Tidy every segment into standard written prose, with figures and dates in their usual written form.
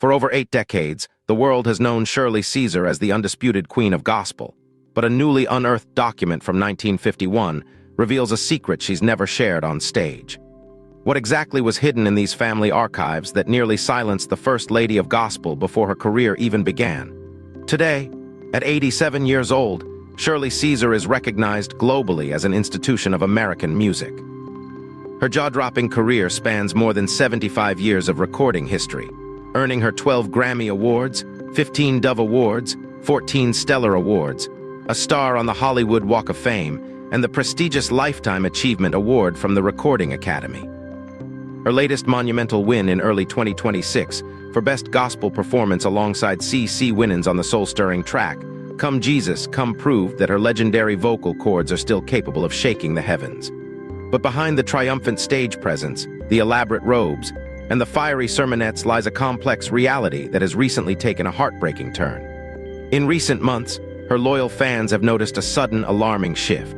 For over 8 decades, the world has known Shirley Caesar as the undisputed queen of gospel, but a newly unearthed document from 1951 reveals a secret she's never shared on stage. What exactly was hidden in these family archives that nearly silenced the First Lady of Gospel before her career even began? Today, at 87 years old, Shirley Caesar is recognized globally as an institution of American music. Her jaw-dropping career spans more than 75 years of recording history, earning her 12 Grammy Awards, 15 Dove Awards, 14 Stellar Awards, a star on the Hollywood Walk of Fame, and the prestigious Lifetime Achievement Award from the Recording Academy. Her latest monumental win in early 2026 for Best Gospel Performance alongside CeCe Winans on the soul-stirring track, Come Jesus, Come proved that her legendary vocal cords are still capable of shaking the heavens. But behind the triumphant stage presence, the elaborate robes, and the fiery sermonettes lies a complex reality that has recently taken a heartbreaking turn. In recent months, her loyal fans have noticed a sudden, alarming shift.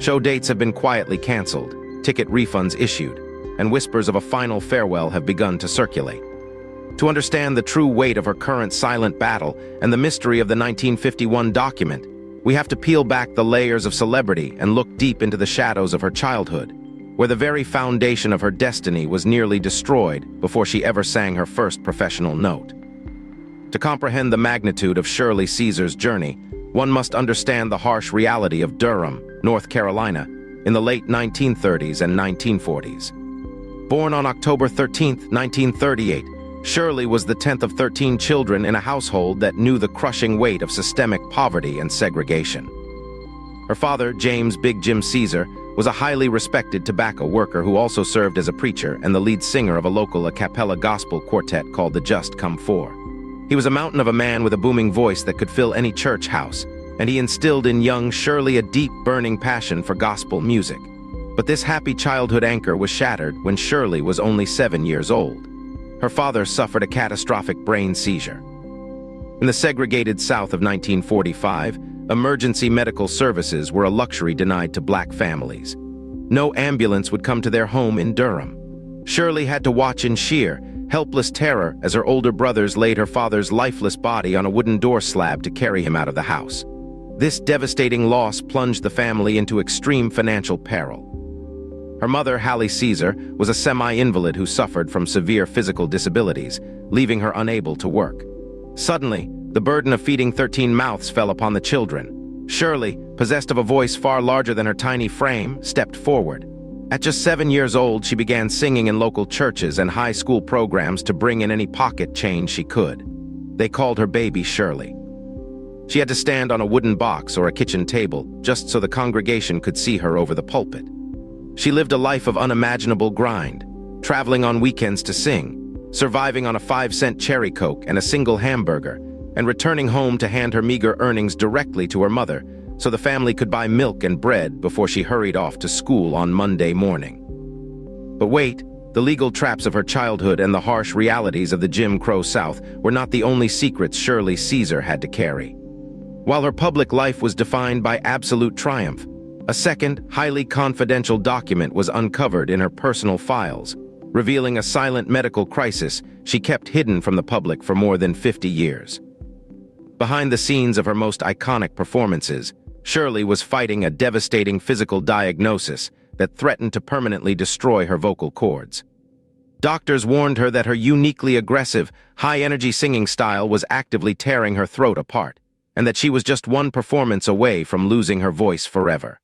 Show dates have been quietly canceled, ticket refunds issued, and whispers of a final farewell have begun to circulate. To understand the true weight of her current silent battle and the mystery of the 1951 document, we have to peel back the layers of celebrity and look deep into the shadows of her childhood, where the very foundation of her destiny was nearly destroyed before she ever sang her first professional note. To comprehend the magnitude of Shirley Caesar's journey, one must understand the harsh reality of Durham, North Carolina, in the late 1930s and 1940s. Born on October 13, 1938, Shirley was the 10th of 13 children in a household that knew the crushing weight of systemic poverty and segregation. Her father, James Big Jim Caesar, was a highly respected tobacco worker who also served as a preacher and the lead singer of a local a cappella gospel quartet called the Just Come Four. He was a mountain of a man with a booming voice that could fill any church house, and he instilled in young Shirley a deep, burning passion for gospel music. But this happy childhood anchor was shattered when Shirley was only 7 years old. Her father suffered a catastrophic brain seizure. In the segregated South of 1945, emergency medical services were a luxury denied to black families. No ambulance would come to their home in Durham. Shirley had to watch in sheer, helpless terror as her older brothers laid her father's lifeless body on a wooden door slab to carry him out of the house. This devastating loss plunged the family into extreme financial peril. Her mother, Shirley Caesar, was a semi-invalid who suffered from severe physical disabilities, leaving her unable to work. Suddenly, the burden of feeding 13 mouths fell upon the children. Shirley, possessed of a voice far larger than her tiny frame, stepped forward. At just 7 years old, she began singing in local churches and high school programs to bring in any pocket change she could. They called her Baby Shirley. She had to stand on a wooden box or a kitchen table just so the congregation could see her over the pulpit. She lived a life of unimaginable grind, traveling on weekends to sing, surviving on a 5-cent cherry Coke and a single hamburger, and returning home to hand her meager earnings directly to her mother so the family could buy milk and bread before she hurried off to school on Monday morning. But wait, the legal traps of her childhood and the harsh realities of the Jim Crow South were not the only secrets Shirley Caesar had to carry. While her public life was defined by absolute triumph, a second, highly confidential document was uncovered in her personal files, revealing a silent medical crisis she kept hidden from the public for more than 50 years. Behind the scenes of her most iconic performances, Shirley was fighting a devastating physical diagnosis that threatened to permanently destroy her vocal cords. Doctors warned her that her uniquely aggressive, high-energy singing style was actively tearing her throat apart, and that she was just one performance away from losing her voice forever.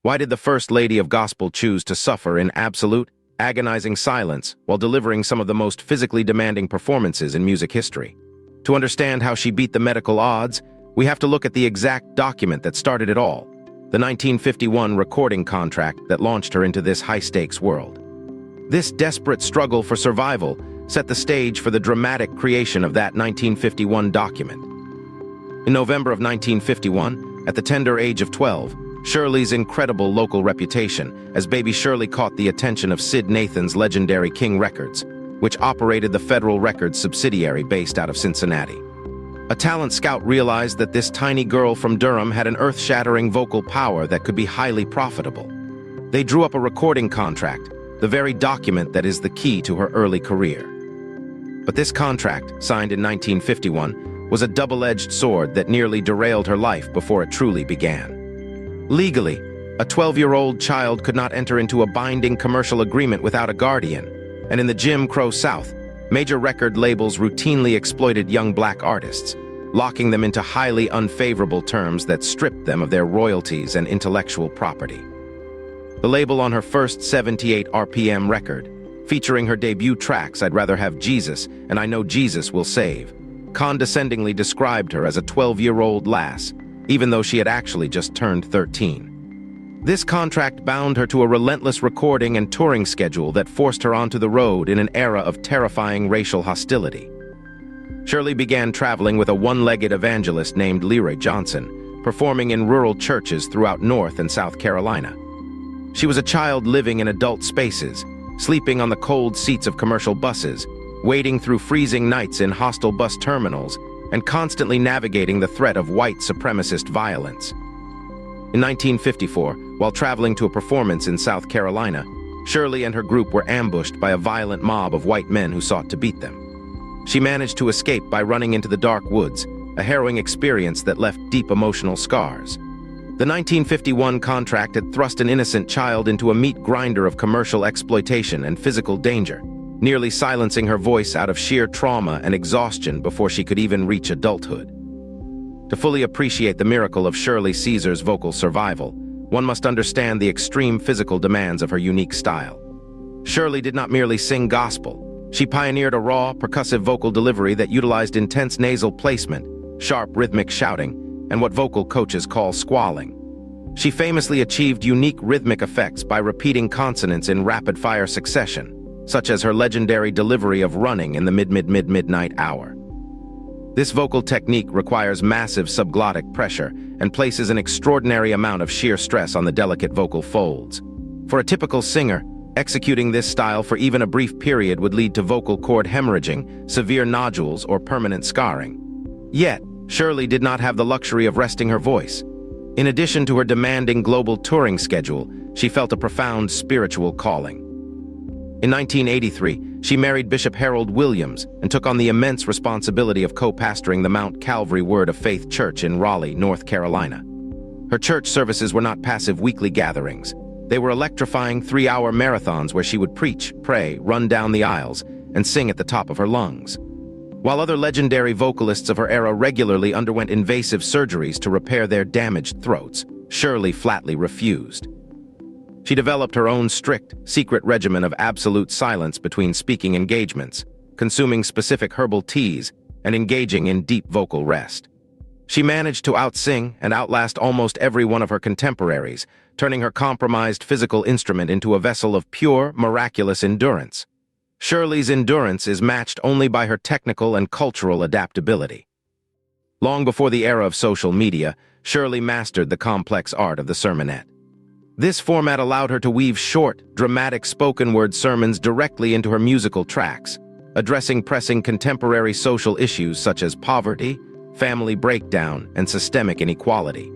Why did the First Lady of Gospel choose to suffer in absolute, agonizing silence while delivering some of the most physically demanding performances in music history? To understand how she beat the medical odds, we have to look at the exact document that started it all, the 1951 recording contract that launched her into this high-stakes world. This desperate struggle for survival set the stage for the dramatic creation of that 1951 document. In November of 1951, at the tender age of 12, Shirley's incredible local reputation as Baby Shirley caught the attention of Sid Nathan's legendary King Records, which operated the Federal Records subsidiary based out of Cincinnati. A talent scout realized that this tiny girl from Durham had an earth-shattering vocal power that could be highly profitable. They drew up a recording contract, the very document that is the key to her early career. But this contract, signed in 1951, was a double-edged sword that nearly derailed her life before it truly began. Legally, a 12-year-old child could not enter into a binding commercial agreement without a guardian, and in the Jim Crow South, major record labels routinely exploited young black artists, locking them into highly unfavorable terms that stripped them of their royalties and intellectual property. The label on her first 78 RPM record, featuring her debut tracks I'd Rather Have Jesus and I Know Jesus Will Save, condescendingly described her as a 12-year-old lass, even though she had actually just turned 13. This contract bound her to a relentless recording and touring schedule that forced her onto the road in an era of terrifying racial hostility. Shirley began traveling with a one-legged evangelist named Leroy Johnson, performing in rural churches throughout North and South Carolina. She was a child living in adult spaces, sleeping on the cold seats of commercial buses, wading through freezing nights in hostile bus terminals, and constantly navigating the threat of white supremacist violence. In 1954, while traveling to a performance in South Carolina, Shirley and her group were ambushed by a violent mob of white men who sought to beat them. She managed to escape by running into the dark woods, a harrowing experience that left deep emotional scars. The 1951 contract had thrust an innocent child into a meat grinder of commercial exploitation and physical danger, nearly silencing her voice out of sheer trauma and exhaustion before she could even reach adulthood. To fully appreciate the miracle of Shirley Caesar's vocal survival, one must understand the extreme physical demands of her unique style. Shirley did not merely sing gospel. She pioneered a raw, percussive vocal delivery that utilized intense nasal placement, sharp rhythmic shouting, and what vocal coaches call squalling. She famously achieved unique rhythmic effects by repeating consonants in rapid-fire succession, such as her legendary delivery of running in the midnight hour. This vocal technique requires massive subglottic pressure and places an extraordinary amount of sheer stress on the delicate vocal folds. For a typical singer, executing this style for even a brief period would lead to vocal cord hemorrhaging, severe nodules, or permanent scarring. Yet, Shirley did not have the luxury of resting her voice. In addition to her demanding global touring schedule, she felt a profound spiritual calling. In 1983, she married Bishop Harold Williams and took on the immense responsibility of co-pastoring the Mount Calvary Word of Faith Church in Raleigh, North Carolina. Her church services were not passive weekly gatherings. They were electrifying 3-hour marathons where she would preach, pray, run down the aisles, and sing at the top of her lungs. While other legendary vocalists of her era regularly underwent invasive surgeries to repair their damaged throats, Shirley flatly refused. She developed her own strict, secret regimen of absolute silence between speaking engagements, consuming specific herbal teas, and engaging in deep vocal rest. She managed to outsing and outlast almost every one of her contemporaries, turning her compromised physical instrument into a vessel of pure, miraculous endurance. Shirley's endurance is matched only by her technical and cultural adaptability. Long before the era of social media, Shirley mastered the complex art of the sermonette. This format allowed her to weave short, dramatic spoken-word sermons directly into her musical tracks, addressing pressing contemporary social issues such as poverty, family breakdown, and systemic inequality.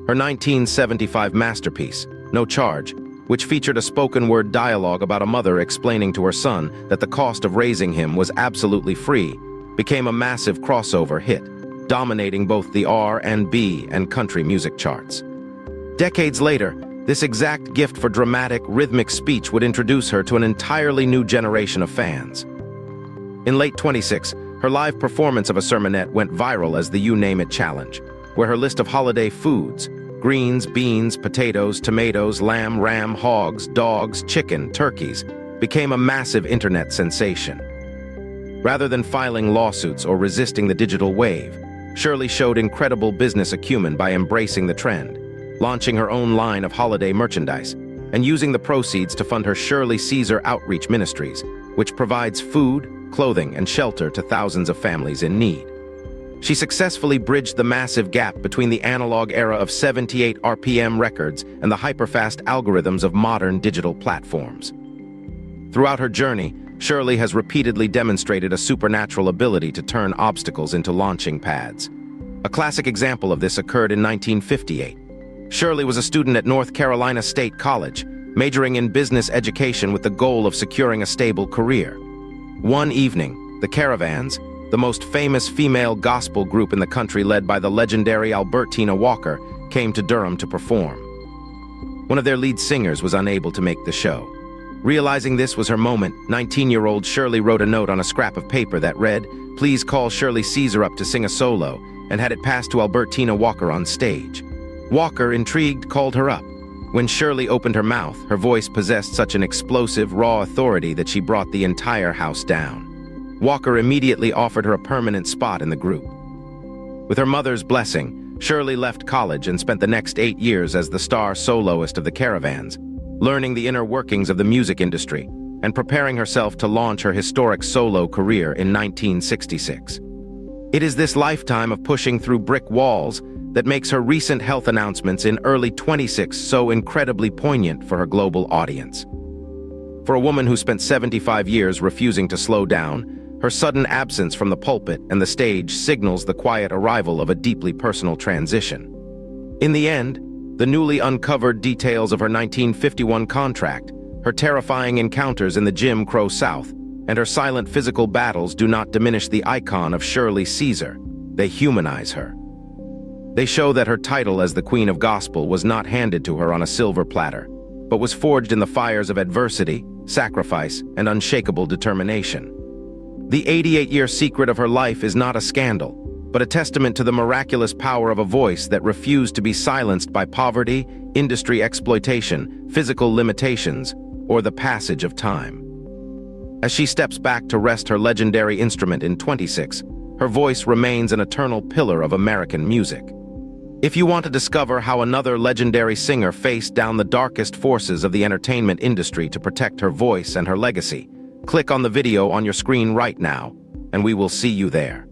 Her 1975 masterpiece, No Charge, which featured a spoken-word dialogue about a mother explaining to her son that the cost of raising him was absolutely free, became a massive crossover hit, dominating both the R&B and country music charts. Decades later, this exact gift for dramatic, rhythmic speech would introduce her to an entirely new generation of fans. In late 26, her live performance of a sermonette went viral as the You Name It challenge, where her list of holiday foods, greens, beans, potatoes, tomatoes, lamb, ram, hogs, dogs, chicken, turkeys, became a massive internet sensation. Rather than filing lawsuits or resisting the digital wave, Shirley showed incredible business acumen by embracing the trend, launching her own line of holiday merchandise, and using the proceeds to fund her Shirley Caesar Outreach Ministries, which provides food, clothing, and shelter to thousands of families in need. She successfully bridged the massive gap between the analog era of 78 RPM records and the hyperfast algorithms of modern digital platforms. Throughout her journey, Shirley has repeatedly demonstrated a supernatural ability to turn obstacles into launching pads. A classic example of this occurred in 1958. Shirley was a student at North Carolina State College, majoring in business education with the goal of securing a stable career. One evening, The Caravans, the most famous female gospel group in the country led by the legendary Albertina Walker, came to Durham to perform. One of their lead singers was unable to make the show. Realizing this was her moment, 19-year-old Shirley wrote a note on a scrap of paper that read, "Please call Shirley Caesar up to sing a solo," and had it passed to Albertina Walker on stage. Walker, intrigued, called her up. When Shirley opened her mouth, her voice possessed such an explosive, raw authority that she brought the entire house down. Walker immediately offered her a permanent spot in the group. With her mother's blessing, Shirley left college and spent the next 8 years as the star soloist of the Caravans, learning the inner workings of the music industry and preparing herself to launch her historic solo career in 1966. It is this lifetime of pushing through brick walls that makes her recent health announcements in early 26 so incredibly poignant for her global audience. For a woman who spent 75 years refusing to slow down, her sudden absence from the pulpit and the stage signals the quiet arrival of a deeply personal transition. In the end, the newly uncovered details of her 1951 contract, her terrifying encounters in the Jim Crow South, and her silent physical battles do not diminish the icon of Shirley Caesar. They humanize her. They show that her title as the Queen of Gospel was not handed to her on a silver platter, but was forged in the fires of adversity, sacrifice, and unshakable determination. The 88-year secret of her life is not a scandal, but a testament to the miraculous power of a voice that refused to be silenced by poverty, industry exploitation, physical limitations, or the passage of time. As she steps back to rest her legendary instrument in 26, her voice remains an eternal pillar of American music. If you want to discover how another legendary singer faced down the darkest forces of the entertainment industry to protect her voice and her legacy, click on the video on your screen right now, and we will see you there.